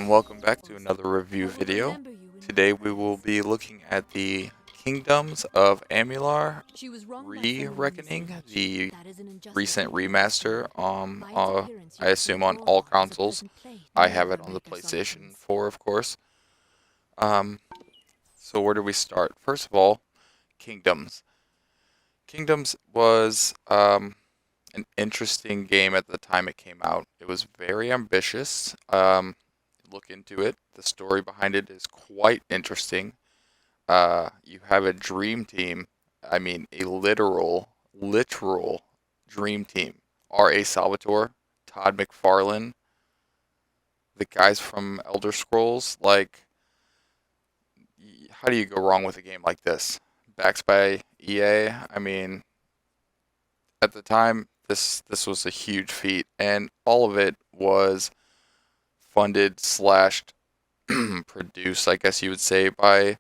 and welcome back to another review video. Today we will be looking at the Kingdoms of Amalur Re-Reckoning, the recent remaster, I assume on all consoles. I have it on the PlayStation 4, of course. So where do we start? First of all, Kingdoms. Kingdoms was an interesting game at the time it came out. It was very ambitious. Look into it. The story behind it is quite interesting. You have a dream team. I mean, a literal dream team. R.A. Salvatore, Todd McFarlane, the guys from Elder Scrolls. Like, how do you go wrong with a game like this? Backed by EA. I mean, at the time, this was a huge feat, and all of it was funded slash produced, I guess you would say, by,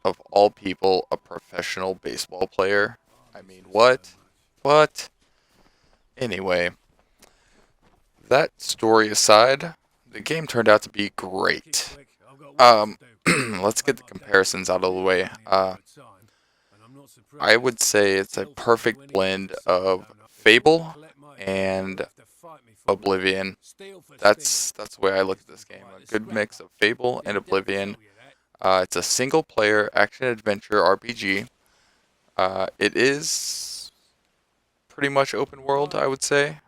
of all people, a professional baseball player. I mean, what? What? Anyway, that story aside, the game turned out to be great. Let's get the comparisons out of the way. I would say it's a perfect blend of Fable and Oblivion. That's the way I look at this game. A good mix of Fable and Oblivion. It's a single-player action-adventure RPG. It is pretty much open world, I would say.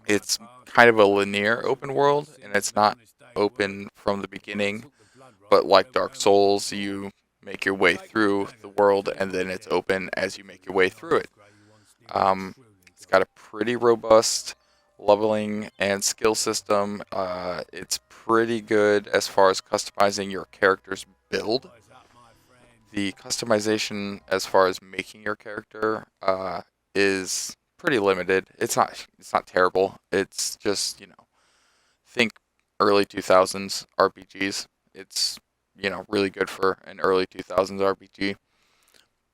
It's kind of a linear open world, and it's not open from the beginning. But like Dark Souls, you make your way through the world, and then it's open as you make your way through it. It's got a pretty robust leveling and skill system. It's pretty good as far as customizing your character's build. The customization as far as making your character is pretty limited. It's not terrible. It's just, think early 2000s RPGs. It's, really good for an early 2000s RPG.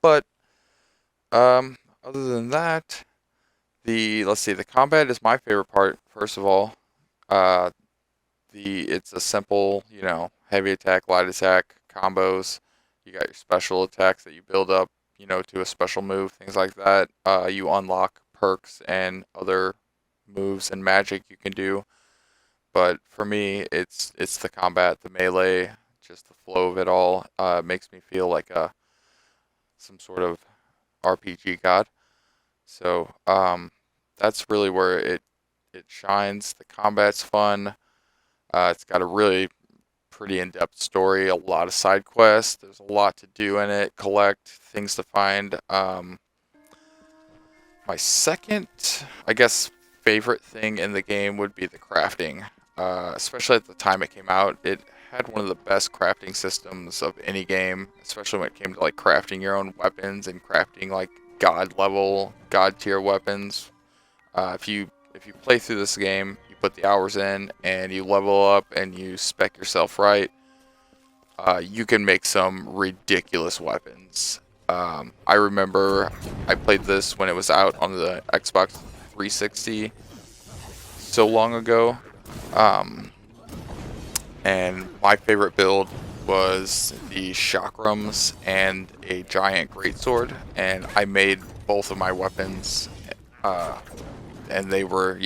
But other than that, the combat is my favorite part. First of all, it's a simple, heavy attack, light attack combos. You got your special attacks that you build up, to a special move, things like that. You unlock perks and other moves and magic you can do. But for me, it's the combat, the melee, just the flow of it all. Makes me feel like some sort of RPG god. So that's really where it shines. The combat's fun. It's got a really pretty in-depth story, a lot of side quests. There's a lot to do in it, collect, things to find. My second, I guess, favorite thing in the game would be the crafting. Especially at the time it came out, it had one of the best crafting systems of any game, especially when it came to like crafting your own weapons and crafting like god tier weapons. If you play through this game, you put the hours in and you level up and you spec yourself right, you can make some ridiculous weapons. I remember I played this when it was out on the Xbox 360 so long ago. And my favorite build was the chakrams and a giant greatsword, and I made both of my weapons, and they were,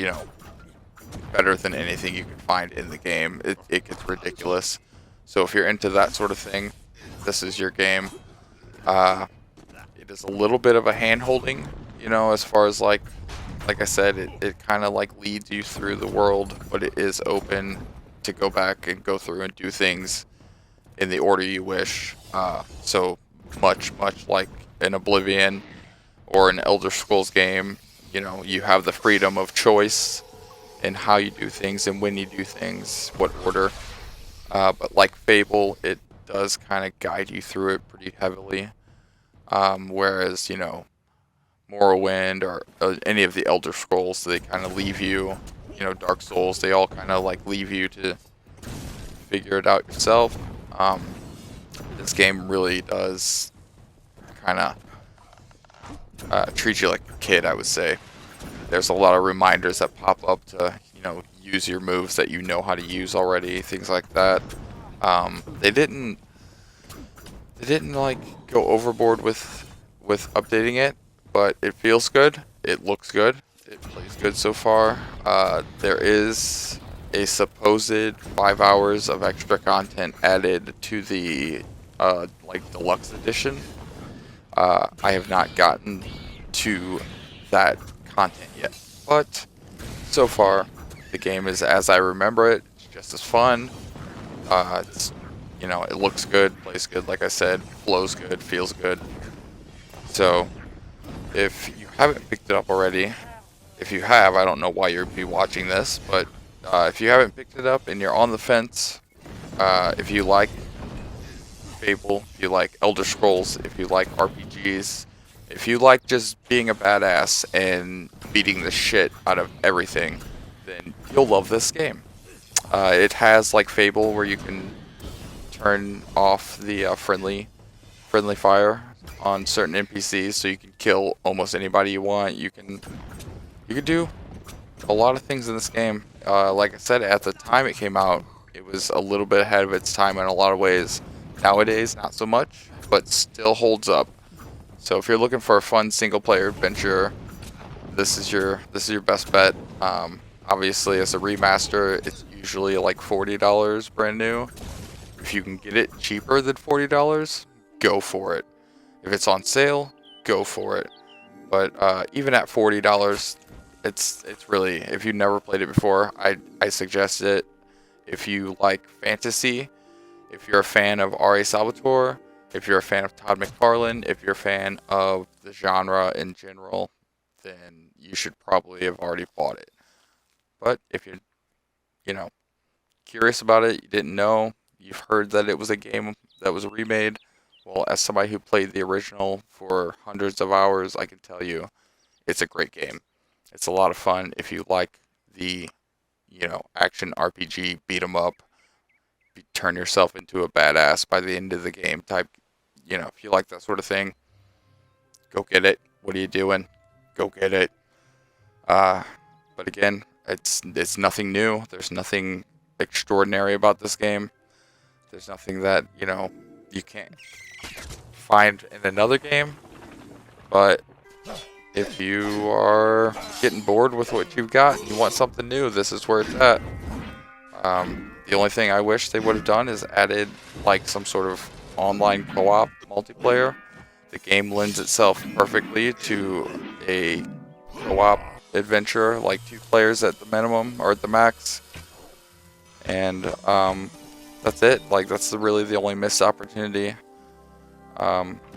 better than anything you could find in the game. It gets ridiculous. So if you're into that sort of thing, this is your game. It is a little bit of a hand-holding, as far as like I said, it kind of like leads you through the world, but it is open to go back and go through and do things in the order you wish. So much like an Oblivion or an Elder Scrolls game, you have the freedom of choice in how you do things and when you do things, what order. But like Fable, it does kind of guide you through it pretty heavily. Whereas, Morrowind or any of the Elder Scrolls, they kind of leave you, Dark Souls, they all kind of like leave you to figure it out yourself. This game really does kind of treat you like a kid, I would say. There's a lot of reminders that pop up to, use your moves that you know how to use already, things like that. They didn't like go overboard with updating it, but it feels good. It looks good. It plays good so far. There is a supposed 5 hours of extra content added to the like deluxe edition. I have not gotten to that content yet, but so far the game is as I remember it. It's just as fun. It's, you know, it looks good, plays good, like I said, flows good, feels good. So if you haven't picked it up already, if you have, I don't know why you'd be watching this, but if you haven't picked it up and you're on the fence, if you like Fable, if you like Elder Scrolls, if you like RPGs, if you like just being a badass and beating the shit out of everything, then you'll love this game. It has like Fable where you can turn off the friendly fire on certain NPCs, so you can kill almost anybody you want. You can do a lot of things in this game. Like I said, at the time it came out, it was a little bit ahead of its time in a lot of ways. Nowadays, not so much, but still holds up. So if you're looking for a fun single-player adventure, this is your best bet. Obviously, as a remaster, it's usually like $40 brand new. If you can get it cheaper than $40, go for it. If it's on sale, go for it. But even at $40, it's really, if you've never played it before, I suggest it. If you like fantasy, if you're a fan of R.A. Salvatore, if you're a fan of Todd McFarlane, if you're a fan of the genre in general, then you should probably have already bought it. But if you're, you know, curious about it, you didn't know, you've heard that it was a game that was remade, well, as somebody who played the original for hundreds of hours, I can tell you, it's a great game. It's a lot of fun if you like the, you know, action RPG, beat 'em up, turn yourself into a badass by the end of the game type. You know, if you like that sort of thing, go get it. What are you doing? Go get it. But again, it's nothing new. There's nothing extraordinary about this game. There's nothing that, you know, you can't find in another game. But if you are getting bored with what you've got and you want something new, this is where it's at. The only thing I wish they would have done is added like some sort of online co-op multiplayer. The game lends itself perfectly to a co-op adventure, like 2 players at the minimum or at the max. And that's it. Like, that's really the only missed opportunity.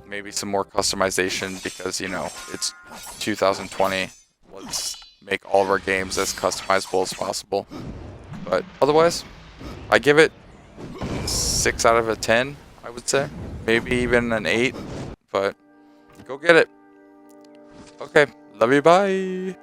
Maybe some more customization because, you know, it's 2020. Let's make all of our games as customizable as possible. But otherwise, I give it 6 out of 10, I would say. Maybe even an 8, but go get it. Okay, love you, bye.